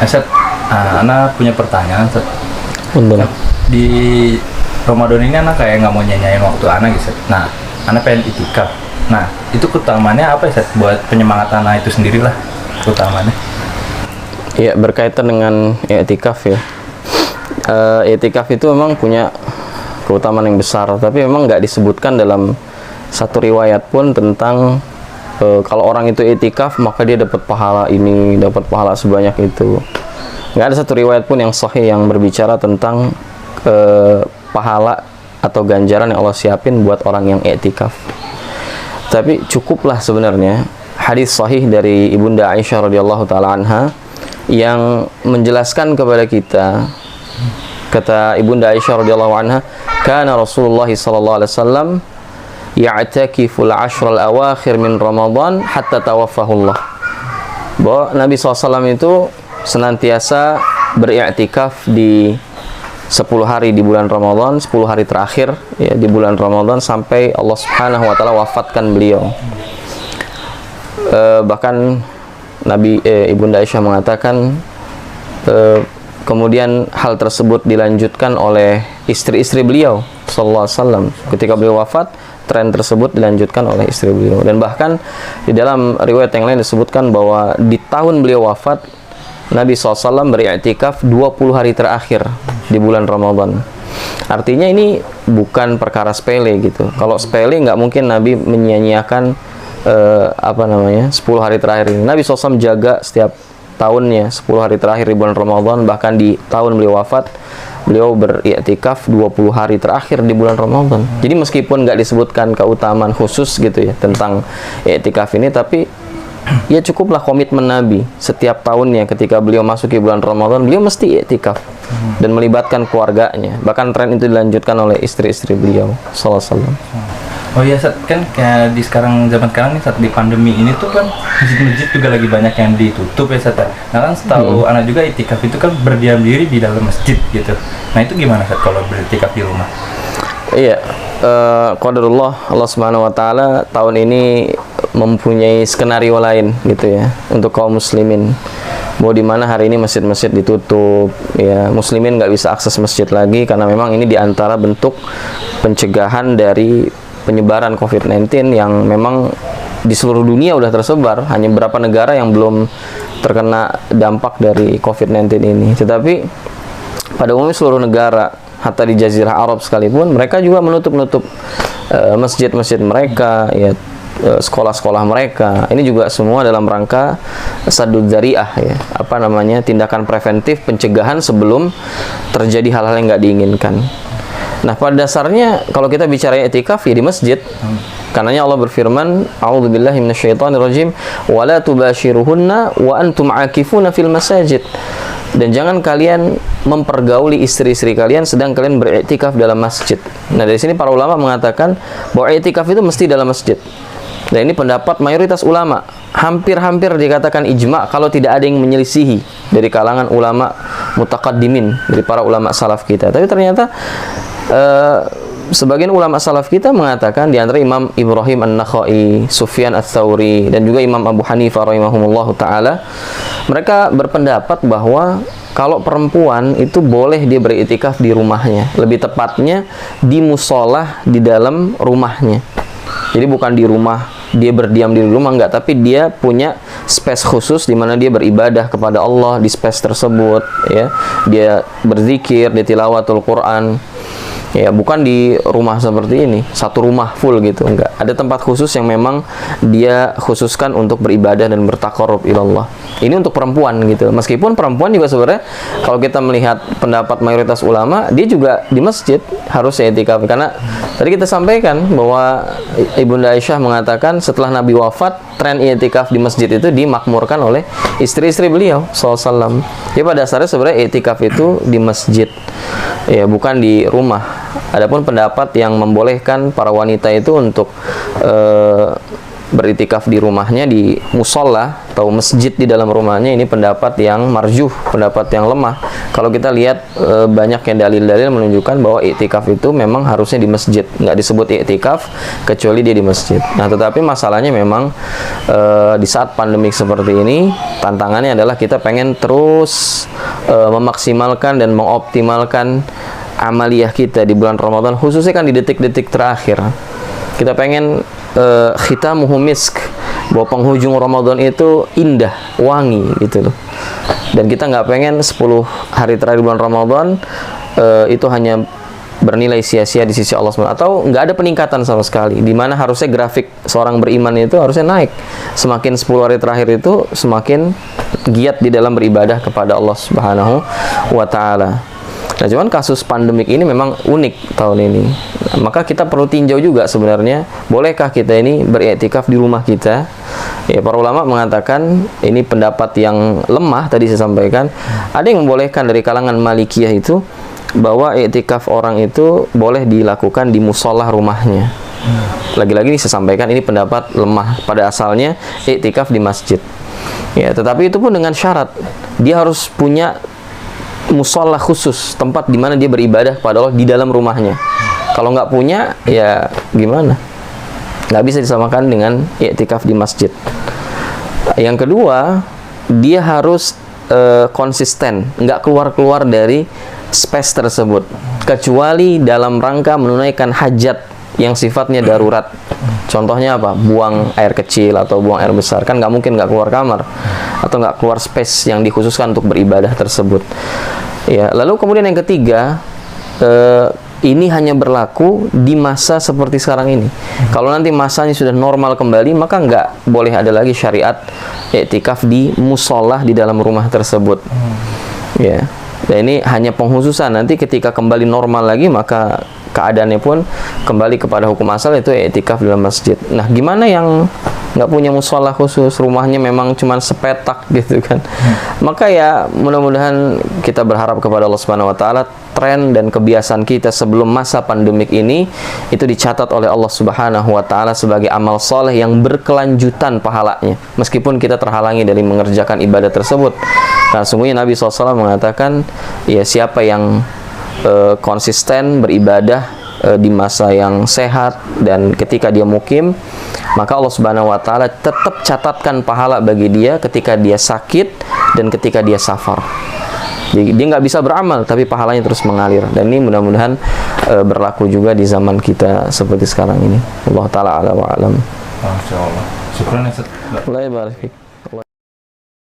Set, Ana punya pertanyaan, Set. Betul. Di Ramadan ini Ana kayak nggak mau nyanyain waktu Ana gitu. Nah, Ana pengen itikaf. Nah, itu keutamaannya apa ya, Set? Buat penyemangat Ana itu sendirilah keutamaannya. Ya, berkaitan dengan i'tikaf ya. I'tikaf itu memang punya keutamaan yang besar, tapi memang nggak disebutkan dalam satu riwayat pun tentang kalau orang itu i'tikaf maka dia dapat pahala ini, dapat pahala sebanyak itu. Nggak ada satu riwayat pun yang sahih yang berbicara tentang pahala atau ganjaran yang Allah siapin buat orang yang i'tikaf. Tapi cukuplah sebenarnya hadis sahih dari Ibunda Aisyah radhiyallahu taala anha yang menjelaskan kepada kita. Kata Ibunda Aisyah radhiyallahu anha, kana Rasulullah sallallahu alaihi wasallam ya'takifu al-'ashra al-awakhir min Ramadan hatta tawaffahullah. Bahwa Nabi SAW itu senantiasa beriktikaf di 10 hari di bulan Ramadan, 10 hari terakhir ya di bulan Ramadan sampai Allah Subhanahu wa taala wafatkan beliau. Bahkan Ibunda Aisyah mengatakan kemudian hal tersebut dilanjutkan oleh istri-istri beliau sallallahu alaihi wasallam. Ketika beliau wafat, tren tersebut dilanjutkan oleh istri beliau. Dan bahkan di dalam riwayat yang lain disebutkan bahwa di tahun beliau wafat, Nabi SAW beriktikaf 20 hari terakhir di bulan Ramadan. Artinya ini bukan perkara sepele gitu. Kalau sepele nggak mungkin Nabi menyia-nyiakan 10 hari terakhir ini. Nabi SAW jaga setiap tahunnya 10 hari terakhir di bulan Ramadan, bahkan di tahun beliau wafat beliau beriktikaf 20 hari terakhir di bulan Ramadan. Jadi meskipun nggak disebutkan keutamaan khusus gitu ya tentang iktikaf ini, tapi ya cukuplah komitmen Nabi setiap tahunnya ketika beliau masuki bulan Ramadan beliau mesti iktikaf dan melibatkan keluarganya. Bahkan tren itu dilanjutkan oleh istri-istri beliau sallallahu alaihi wasallam. Oh iya, Sat, kan kayak di zaman sekarang nih, saat di pandemi ini tuh kan masjid-masjid juga lagi banyak yang ditutup ya, Sat. Nah kan setahu anak juga itikaf itu kan berdiam diri di dalam masjid gitu. Nah itu gimana, Sat, kalau beritikaf di rumah? Iya, qadarullah Allah Subhanahu wa taala tahun ini mempunyai skenario lain gitu ya untuk kaum muslimin. Bahwa di mana hari ini masjid-masjid ditutup, ya muslimin nggak bisa akses masjid lagi karena memang ini diantara bentuk pencegahan dari penyebaran COVID-19 yang memang di seluruh dunia udah tersebar, hanya beberapa negara yang belum terkena dampak dari COVID-19 ini. Tetapi pada umumnya seluruh negara, hatta di Jazirah Arab sekalipun, mereka juga menutup masjid-masjid mereka, ya sekolah-sekolah mereka. Ini juga semua dalam rangka saddud dzari'ah ya, tindakan preventif pencegahan sebelum terjadi hal-hal yang nggak diinginkan. Nah, pada dasarnya kalau kita bicara i'tikaf ya di masjid. Karenanya Allah berfirman, "A'udzubillahi minasyaitonirrajim, wa la tubashiruhunna wa antum 'akifuna fil masajid." Dan jangan kalian mempergauli istri-istri kalian sedang kalian beriktikaf dalam masjid. Nah, dari sini para ulama mengatakan bahwa i'tikaf itu mesti dalam masjid. Dan ini pendapat mayoritas ulama. Hampir-hampir dikatakan ijma' kalau tidak ada yang menyelisihi dari kalangan ulama mutaqaddimin, dari para ulama salaf kita. Tapi ternyata sebagian ulama salaf kita mengatakan, di antara Imam Ibrahim An-Nakhai, Sufyan Ats-Tsauri, dan juga Imam Abu Hanifah rahimahumullah ta'ala, mereka berpendapat bahwa kalau perempuan itu boleh dia beriktikaf di rumahnya, lebih tepatnya di musolah di dalam rumahnya. Jadi bukan di rumah, dia berdiam di rumah, enggak, tapi dia punya space khusus di mana dia beribadah kepada Allah di space tersebut ya. Dia berzikir, dia tilawatul Quran. Ya, bukan di rumah seperti ini, satu rumah full gitu, enggak. Ada tempat khusus yang memang dia khususkan untuk beribadah dan bertaqarrub ilallah. Ini untuk perempuan gitu. Meskipun perempuan juga sebenarnya kalau kita melihat pendapat mayoritas ulama, dia juga di masjid harus i'tikaf. Karena tadi kita sampaikan bahwa Ibunda Aisyah mengatakan setelah Nabi wafat, tren i'tikaf di masjid itu dimakmurkan oleh istri-istri beliau SAW. Ya, pada dasarnya sebenarnya i'tikaf itu di masjid, ya bukan di rumah. Adapun pendapat yang membolehkan para wanita itu untuk beritikaf di rumahnya, di musola atau masjid di dalam rumahnya, ini pendapat yang marjuh, pendapat yang lemah. Kalau kita lihat banyak yang dalil-dalil menunjukkan bahwa iktikaf itu memang harusnya di masjid, nggak disebut iktikaf kecuali dia di masjid. Nah, tetapi masalahnya memang di saat pandemik seperti ini, tantangannya adalah kita pengen terus memaksimalkan dan mengoptimalkan amaliyah kita di bulan Ramadan, khususnya kan di detik-detik terakhir. Kita pengen khitamuhu misk, bahwa penghujung Ramadan itu indah, wangi gitu loh. Dan kita nggak pengen 10 hari terakhir bulan Ramadan itu hanya bernilai sia-sia di sisi Allah SWT, atau nggak ada peningkatan sama sekali, di mana harusnya grafik seorang beriman itu harusnya naik. Semakin 10 hari terakhir itu semakin giat di dalam beribadah kepada Allah Subhanahu wa Ta'ala. Nah, cuman kasus pandemik ini memang unik tahun ini. Maka kita perlu tinjau juga sebenarnya, bolehkah kita ini beriktikaf di rumah kita? Ya, para ulama mengatakan ini pendapat yang lemah tadi saya sampaikan. Ada yang membolehkan dari kalangan Malikiyah itu bahwa iktikaf orang itu boleh dilakukan di musola rumahnya. Lagi-lagi ini saya sampaikan ini pendapat lemah. Pada asalnya iktikaf di masjid. Ya, tetapi itu pun dengan syarat dia harus punya musola khusus, tempat di mana dia beribadah kepada Allah di dalam rumahnya. Kalau nggak punya, ya gimana? Nggak bisa disamakan dengan iktikaf di masjid. Yang kedua, dia harus konsisten, nggak keluar-keluar dari space tersebut, kecuali dalam rangka menunaikan hajat yang sifatnya darurat. Contohnya apa? Buang air kecil atau buang air besar. Kan nggak mungkin nggak keluar kamar atau nggak keluar space yang dikhususkan untuk beribadah tersebut. Ya, lalu kemudian yang ketiga, ini hanya berlaku di masa seperti sekarang ini. Kalau nanti masanya sudah normal kembali, maka nggak boleh ada lagi syariat iktikaf di musola di dalam rumah tersebut. Ya, dan ini hanya penghususan. Nanti ketika kembali normal lagi, maka keadaannya pun kembali kepada hukum asal, itu iktikaf dalam masjid. Nah, gimana yang nggak punya musola khusus, rumahnya memang cuma sepetak gitu kan? Maka ya mudah-mudahan kita berharap kepada Allah Subhanahu wa Ta'ala, tren dan kebiasaan kita sebelum masa pandemik ini itu dicatat oleh Allah Subhanahu wa Ta'ala sebagai amal soleh yang berkelanjutan pahalanya, meskipun kita terhalangi dari mengerjakan ibadah tersebut. Nah, sungguhnya Nabi SAW mengatakan, ya siapa yang konsisten beribadah di masa yang sehat dan ketika dia mukim, maka Allah Subhanahu wa Ta'ala tetap catatkan pahala bagi dia ketika dia sakit dan ketika dia safar. Jadi dia nggak bisa beramal, tapi pahalanya terus mengalir. Dan ini mudah-mudahan berlaku juga di zaman kita seperti sekarang ini. Allah Ta'ala a'la wa a'lam. Masya Allah. Syukran ya, Ustaz. Allah barik.